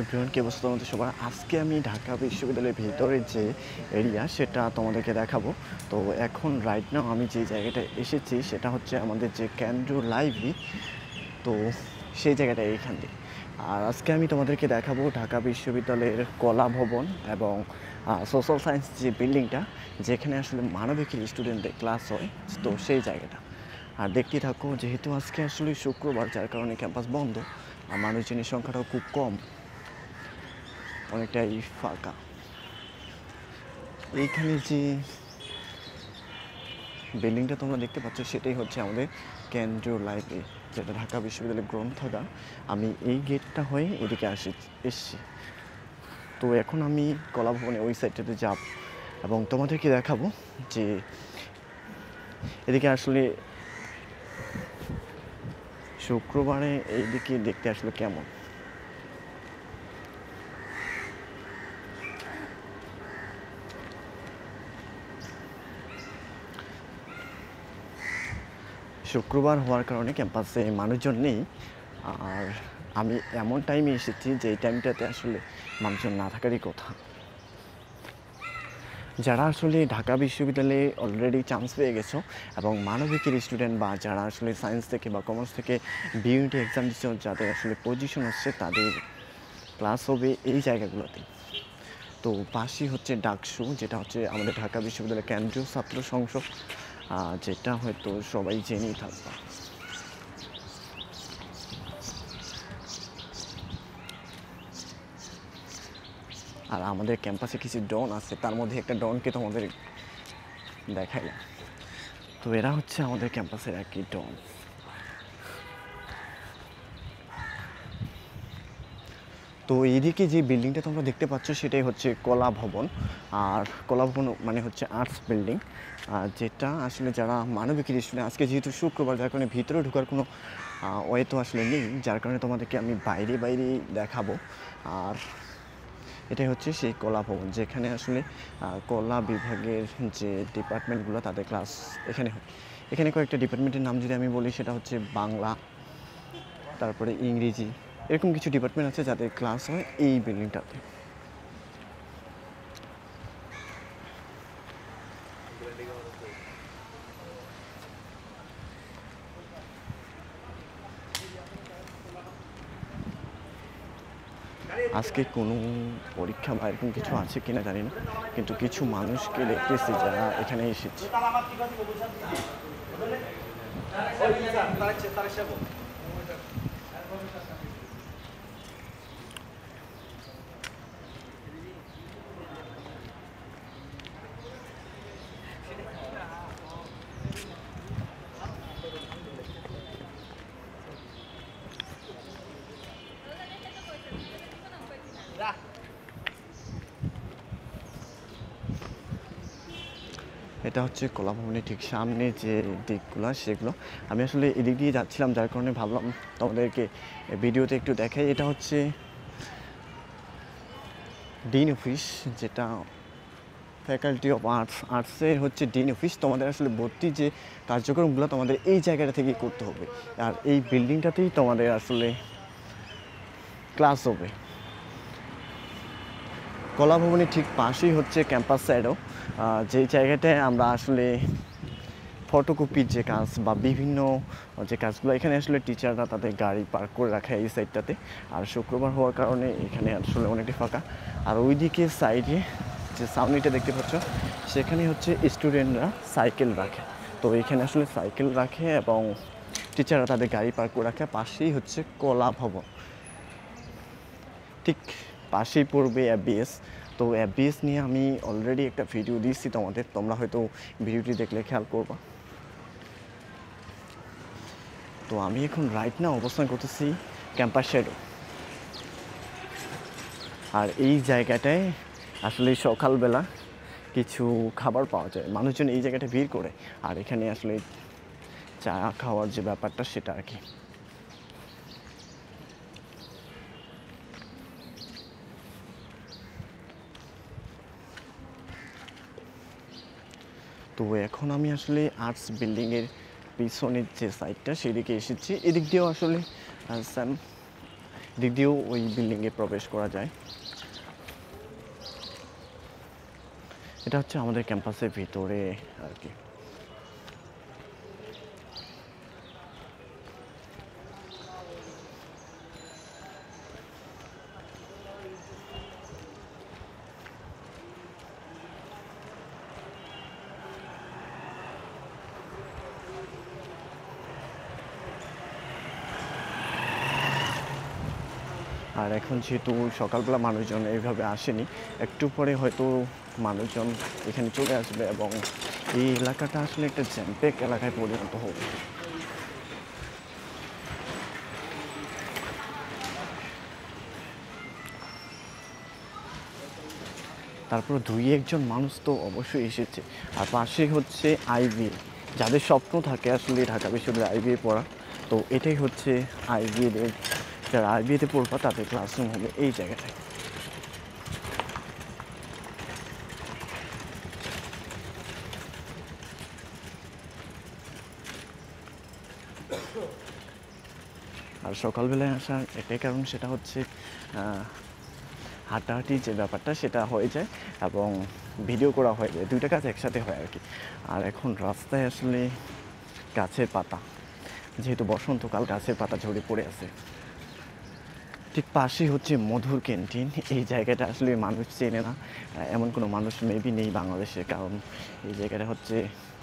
Everyone, কি অবস্থা তোমাদের সবার? আজকে আমি ঢাকা বিশ্ববিদ্যালয়ের ভিতরে যে এরিয়া সেটা তোমাদেরকে দেখাবো। তো এখন রাইট নাও আমি যে জায়গাটায় এসেছি সেটা হচ্ছে আমাদের যে কেন্দ্র লাইব্রেরি। তো সেই জায়গাটা এইখান দিয়ে। আর আজকে আমি তোমাদেরকে দেখাবো ঢাকা বিশ্ববিদ্যালয়ের কলা ভবন এবং সোশ্যাল সায়েন্স যে বিল্ডিংটা, যেখানে আসলে মানবিকের স্টুডেন্টদের ক্লাস হয়, তো সেই জায়গাটা। আর দেখতে থাকো, যেহেতু আজকে আসলে শুক্রবার, যার কারণে ক্যাম্পাস বন্ধ আর মানুষজনের সংখ্যাটাও খুব কম, অনেকটাই ফাঁকা। এইখানে যে বিল্ডিংটা তোমরা দেখতে পাচ্ছ সেটাই হচ্ছে আমাদের কেন্দ্রীয় লাইব্রেরি, যেটা ঢাকা বিশ্ববিদ্যালয়ের গ্রন্থাগার। আমি এই গেটটা হয়ে এদিকে এসছি। তো এখন আমি কলাভবনে ওই সাইডটাতে যাব এবং তোমাদেরকে দেখাবো যে এদিকে আসলে শুক্রবারে এইদিকে দেখতে আসলে কেমন। শুক্রবার হওয়ার কারণে ক্যাম্পাসে মানুষজন নেই। আর আমি এমন টাইমে এসেছি যে এই টাইমটাতে আসলে মানুষজন না থাকারই কথা। যারা আসলে ঢাকা বিশ্ববিদ্যালয়ে অলরেডি চান্স পেয়ে গেছো এবং মানবিকের স্টুডেন্ট বা যারা আসলে সায়েন্স থেকে বা কমার্স থেকে বিইউটি এক্সাম দিচ্ছে, যাদের আসলে পজিশন হচ্ছে, তাদের ক্লাস হবে এই জায়গাগুলোতে। তো পাশেই হচ্ছে ডাকসু, যেটা হচ্ছে আমাদের ঢাকা বিশ্ববিদ্যালয়ের কেন্দ্রীয় ছাত্র সংসদ, যেটা হয়তো সবাই জেনেই থাকবে। আর আমাদের ক্যাম্পাসে কিছু ডন আছে, তার মধ্যে একটা ডনকে তোমাদের দেখাইলাম। তো এরা হচ্ছে আমাদের ক্যাম্পাসের একই ডন। তো এইদিকে যে বিল্ডিংটা তোমরা দেখতে পাচ্ছ সেটাই হচ্ছে কলা ভবন। আর কলা ভবন মানে হচ্ছে আর্টস বিল্ডিং, যেটা আসলে যারা মানবিকের স্টুডেন্ট, আজকে যেহেতু শুক্রবার, যার কারণে ভিতরে ঢোকার কোনো ওয়ে তো আসলে নেই, যার কারণে তোমাদেরকে আমি বাইরে দেখাবো। আর এটাই হচ্ছে সেই কলা ভবন, যেখানে আসলে কলা বিভাগের যে ডিপার্টমেন্টগুলো তাদের ক্লাস এখানে হয়। এখানে কয়েকটা ডিপার্টমেন্টের নাম যদি আমি বলি, সেটা হচ্ছে বাংলা, তারপরে ইংরেজি, এরকম কিছু ডিপার্টমেন্ট আছে যাদের ক্লাস হয় এই বিল্ডিংটাতে। আজকে কোনো পরীক্ষা বা এরকম কিছু আছে কিনা জানি না, কিন্তু কিছু মানুষকে দেখতেছি যারা এখানে এসেছে। এটা হচ্ছে কলা ভবনের ঠিক সামনে যে দিকগুলো, সেগুলো আমি আসলে এদিক দিয়ে যাচ্ছিলাম, যার কারণে ভাবলাম তোমাদেরকে ভিডিওতে একটু দেখাই। এটা হচ্ছে ডিন অফিস, যেটা ফ্যাকাল্টি অফ আর্টসের হচ্ছে ডিন অফিস। তোমাদের আসলে ভর্তি যে কার্যক্রমগুলো তোমাদের এই জায়গাটা থেকেই করতে হবে, আর এই বিল্ডিংটাতেই তোমাদের আসলে ক্লাস হবে। কলা ভবনের ঠিক পাশেই হচ্ছে ক্যাম্পাস স্যাডো, যেই জায়গাটায় আমরা আসলে ফটোকপির যে কাজ বা বিভিন্ন যে কাজগুলো, এখানে আসলে টিচাররা তাদের গাড়ি পার্ক করে রাখে এই সাইডটাতে। আর শুক্রবার হওয়ার কারণে এখানে আসলে অনেকটাই ফাঁকা। আর ওইদিকে সাইডে যে সামনেটা দেখতে পাচ্ছ, সেখানে হচ্ছে স্টুডেন্টরা সাইকেল রাখে। তো এখানে আসলে সাইকেল রাখে এবং টিচাররা তাদের গাড়ি পার্ক করে রাখে। পাশেই হচ্ছে কলা ভবন, ঠিক পাশেই পড়বে এফবিএস। তো এফবিএস নিয়ে আমি অলরেডি একটা ভিডিও দিয়েছি তোমাদের, তোমরা হয়তো ভিডিওটি দেখলে খেয়াল করবা। তো আমি এখন রাইট নাও অবস্থান করতেছি ক্যাম্পাস শ্যাডো। আর এই জায়গাটায় আসলে সকালবেলা কিছু খাবার পাওয়া যায়, মানুষজন এই জায়গাটা ভিড় করে। আর এখানে আসলে চা খাওয়ার যে ব্যাপারটা, সেটা আর কি। তো এখন আমি আসলে আর্টস বিল্ডিংয়ের পিছনের যে সাইডটা, সেদিকে এসেছি। এদিক দিয়েও আসলে দিক দিয়েও ওই বিল্ডিংয়ে প্রবেশ করা যায়। এটা হচ্ছে আমাদের ক্যাম্পাসের ভিতরে আর কি। আর এখন যেহেতু সকালবেলা মানুষজন এইভাবে আসেনি, একটু পরে হয়তো মানুষজন এখানে চলে আসবে এবং এই এলাকাটা আসলে একটা জ্যামপ্যাক এলাকায় পরিণত হবে। তারপর দুই একজন মানুষ তো অবশ্যই এসেছে। আর পাশে হচ্ছে আইবিএ, যাদের স্বপ্ন থাকে আসলে ঢাকা বিশ্ববিদ্যালয়ে আইবিএ পড়া, তো এটাই হচ্ছে আইবিএ। যারা আইবিএতে পড়বা তাদের ক্লাসরুম হবে এই জায়গাটায়। আর সকালবেলায় আসার একটাই কারণ, সেটা হচ্ছে হাঁটাহাঁটি যে ব্যাপারটা সেটা হয়ে যায় এবং ভিডিও করা হয়ে যায়, দুইটা কাজ একসাথে হয় আর কি। আর এখন রাস্তায় আসলে গাছের পাতা, যেহেতু বসন্তকাল, গাছের পাতা ঝরে পড়ে আছে। ঠিক পাশেই হচ্ছে মধুর ক্যান্টিন। এই জায়গাটা আসলে মানুষ চেনে না, এমন কোনো মানুষ মেবি নেই বাংলাদেশে, কারণ এই জায়গাটা হচ্ছে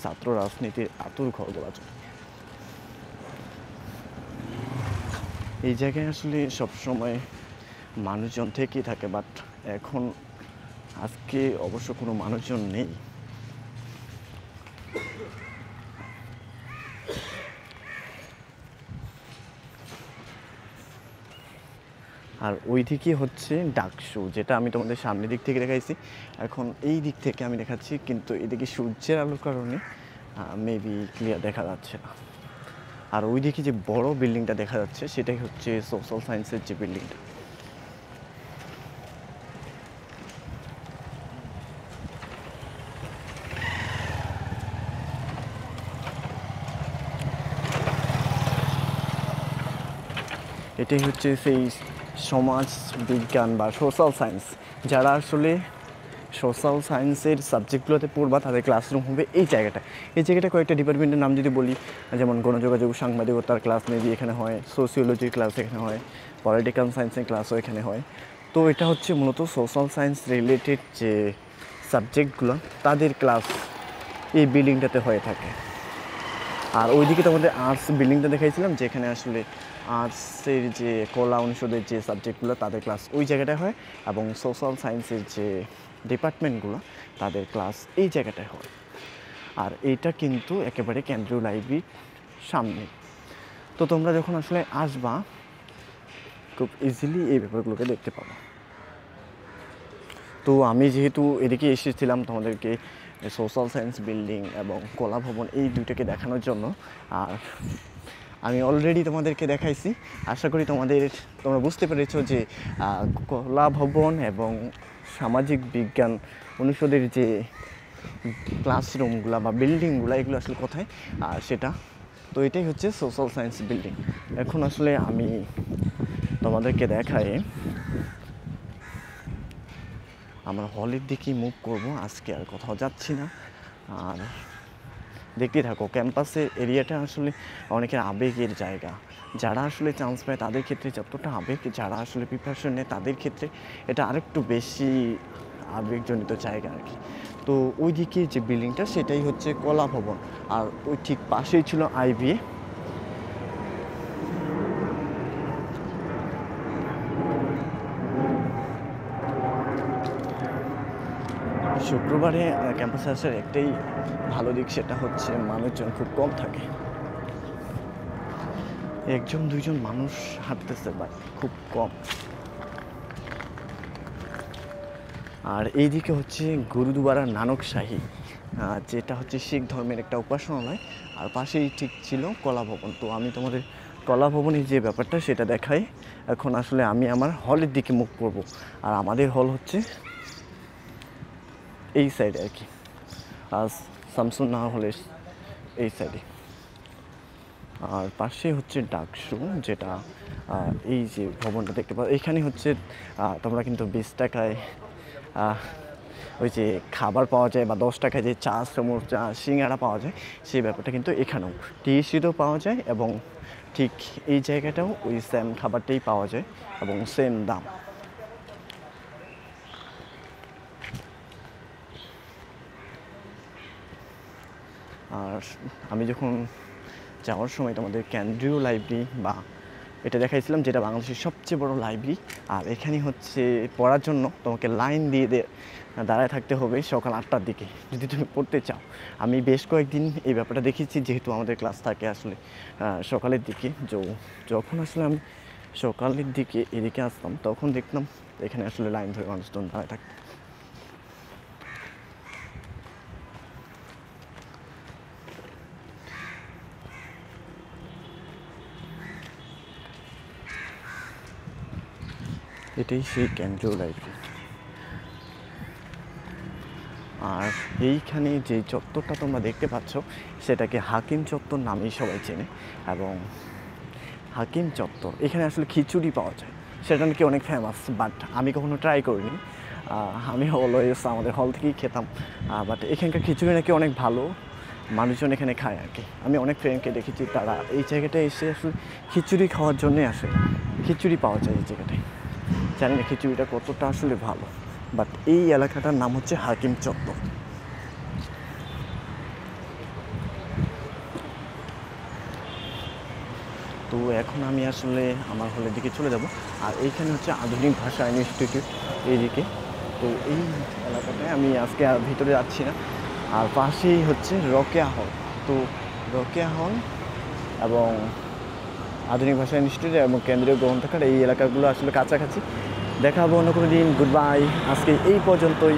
ছাত্র রাজনীতির আতুর ঘর বলা চলে। এই জায়গায় আসলে সবসময় মানুষজন থেকেই থাকে, বাট এখন আজকে অবশ্য কোনো মানুষজন নেই। আর ওই দিকে হচ্ছে ডাকসু, যেটা আমি তোমাদের সামনের দিক থেকে দেখাইছি, এখন এই দিক থেকে আমি দেখাচ্ছি, কিন্তু এদিকে সূর্যের আলোর কারণে মেবি ক্লিয়ার দেখা যাচ্ছে না। আর ওই দিকে যে বড় বিল্ডিংটা দেখা যাচ্ছে সেটাই হচ্ছে সোশ্যাল সায়েন্সের যে বিল্ডিংটা। এটাই হচ্ছে সেই সমাজ বিজ্ঞান বা সোশ্যাল সায়েন্স, যারা আসলে সোশ্যাল সায়েন্সের সাবজেক্টগুলোতে পড়বা তাদের ক্লাসরুম হবে এই জায়গাটা। এই জায়গাটা কয়েকটা ডিপার্টমেন্টের নাম যদি বলি, যেমন গণযোগাযোগ সাংবাদিকতার ক্লাস মেবি এখানে হয়, সোসিওলজির ক্লাস এখানে হয়, পলিটিক্যাল সায়েন্সের ক্লাসও এখানে হয়। তো এটা হচ্ছে মূলত সোশ্যাল সায়েন্স রিলেটেড যে সাবজেক্টগুলো তাদের ক্লাস এই বিল্ডিংটাতে হয়ে থাকে। আর ওইদিকে তোমাদের আর্টস বিল্ডিংটা দেখাইছিলাম, যেখানে আসলে আর্টসের যে কলা অনুষদের যে সাবজেক্টগুলো তাদের ক্লাস ওই জায়গাটায় হয়, এবং সোশ্যাল সায়েন্সের যে ডিপার্টমেন্টগুলো তাদের ক্লাস এই জায়গাটায় হয়। আর এইটা কিন্তু একেবারে কেন্দ্রীয় লাইব্রেরির সামনে। তো তোমরা যখন আসলে আসবা খুব ইজিলি এই ব্যাপারগুলোকে দেখতে পাবো। তো আমি যেহেতু এদিকে এসেছিলাম তোমাদেরকে সোশ্যাল সায়েন্স বিল্ডিং এবং কলা ভবন এই দুইটাকে দেখানোর জন্য, আর আমি অলরেডি তোমাদেরকে দেখাইছি। আশা করি তোমরা বুঝতে পেরেছো যে কলা ভবন এবং সামাজিক বিজ্ঞান অনুষদের যে ক্লাসরুমগুলো বা বিল্ডিংগুলো এগুলো আসলে কোথায়, আর সেটা তো এটাই হচ্ছে সোশ্যাল সায়েন্স বিল্ডিং। এখন আসলে আমি তোমাদেরকে দেখাই আমার হলের দিকেই মুভ করব, আজকে আর কোথাও যাচ্ছি না। আর দেখতেই থাকো, ক্যাম্পাসের এরিয়াটা আসলে অনেকের আবেগের জায়গা। যারা আসলে চান্স পায় তাদের ক্ষেত্রে যতটা আবেগ, যারা আসলে প্রিপারেশন নেয় তাদের ক্ষেত্রে এটা আরেকটু বেশি আবেগজনিত জায়গা আর কি। তো ওই দিকে যে বিল্ডিংটা সেটাই হচ্ছে কলা ভবন, আর ওই ঠিক পাশেই ছিল আইবিএ। শুক্রবারে ক্যাম্পাসে আসার একটাই ভালো দিক, সেটা হচ্ছে মানুষজন খুব কম থাকে, একজন দুইজন মানুষ হাঁটতেছে বা খুব কম। আর এইদিকে হচ্ছে গুরুদুয়ারা নানকশাহী, যেটা হচ্ছে শিখ ধর্মের একটা উপাসনালয়, আর পাশেই ঠিক ছিল কলা ভবন। তো আমি তোমাদের কলা ভবনের যে ব্যাপারটা সেটা দেখাই। এখন আসলে আমি আমার হলের দিকে মুখ করব, আর আমাদের হল হচ্ছে এই সাইডে আর কি, আর শামসুন্নাহার হলের এই সাইডে। আর পাশে হচ্ছে ডাকসু, যেটা এই যে ভবনটা দেখতে পাও, এখানে হচ্ছে তোমরা কিন্তু 20 টাকায় ওই যে খাবার পাওয়া যায়, বা 10 টাকায় যে চা সমোসা সিঙ্গারা পাওয়া যায়, সেই ব্যাপারটা কিন্তু এখানেও টি স্ট্রিটেও পাওয়া যায়, এবং ঠিক এই জায়গাটাও ওই সেম খাবারটাই পাওয়া যায় এবং সেম দাম। আর আমি যখন যাওয়ার সময় তোমাদের কেন্দ্রীয় লাইব্রেরি বা এটা দেখাইছিলাম, যেটা বাংলাদেশের সবচেয়ে বড় লাইব্রেরি। আর এখানে হচ্ছে পড়ার জন্য তোমাকে লাইন দিয়ে দাঁড়ায় থাকতে হবে সকাল 8টার দিকে যদি তুমি পড়তে চাও। আমি বেশ কয়েকদিন এই ব্যাপারটা দেখেছি, যেহেতু আমাদের ক্লাস থাকে আসলে সকালের দিকে। যখন আসলে আমি সকালের দিকে এদিকে আসতাম, তখন দেখতাম এখানে আসলে লাইন ধরে মানুষজন দাঁড়ায় থাকতো। এটাই সেই কেন্দ্রীয় লাইব্রেরি। আর এইখানে যে চত্বরটা তোমরা দেখতে পাচ্ছ, সেটাকে হাকিম চত্বর নামেই সবাই চেনে। এবং হাকিম চত্বর, এখানে আসলে খিচুড়ি পাওয়া যায়, সেটা নাকি অনেক ফেমাস, বাট আমি কখনো ট্রাই করিনি। আমি অলওয়েজ আমাদের হল থেকেই খেতাম, বাট এখানকার খিচুড়ি নাকি অনেক ভালো, মানুষজন এখানে খায় আর কি। আমি অনেক ফ্রেন্ডকে দেখেছি তারা এই জায়গাটায় এসে আসলে খিচুড়ি খাওয়ার জন্যে আসে। খিচুড়ি পাওয়া যায় এই জায়গাটায়, জানি না খিচুড়িটা কতটা আসলে ভালো, বাট এই এলাকাটার নাম হচ্ছে হাকিম চত্বর। তো এখন আমি আসলে আমার হলের দিকে চলে যাব। আর এইখানে হচ্ছে আধুনিক ভাষা ইনস্টিটিউট এইদিকে। তো এই এলাকাটায় আমি আজকে আর ভিতরে যাচ্ছি না। আর পাশেই হচ্ছে রোকেয়া হল। তো রোকেয়া হল এবং আধুনিক ভাষা ইনস্টিটিউট এবং কেন্দ্রীয় গ্রন্থাগার, এই এলাকাগুলো আসলে কাছাকাছি। দেখা হবে অন্য কোনো দিন। গুড বাই, আজকে এই পর্যন্তই।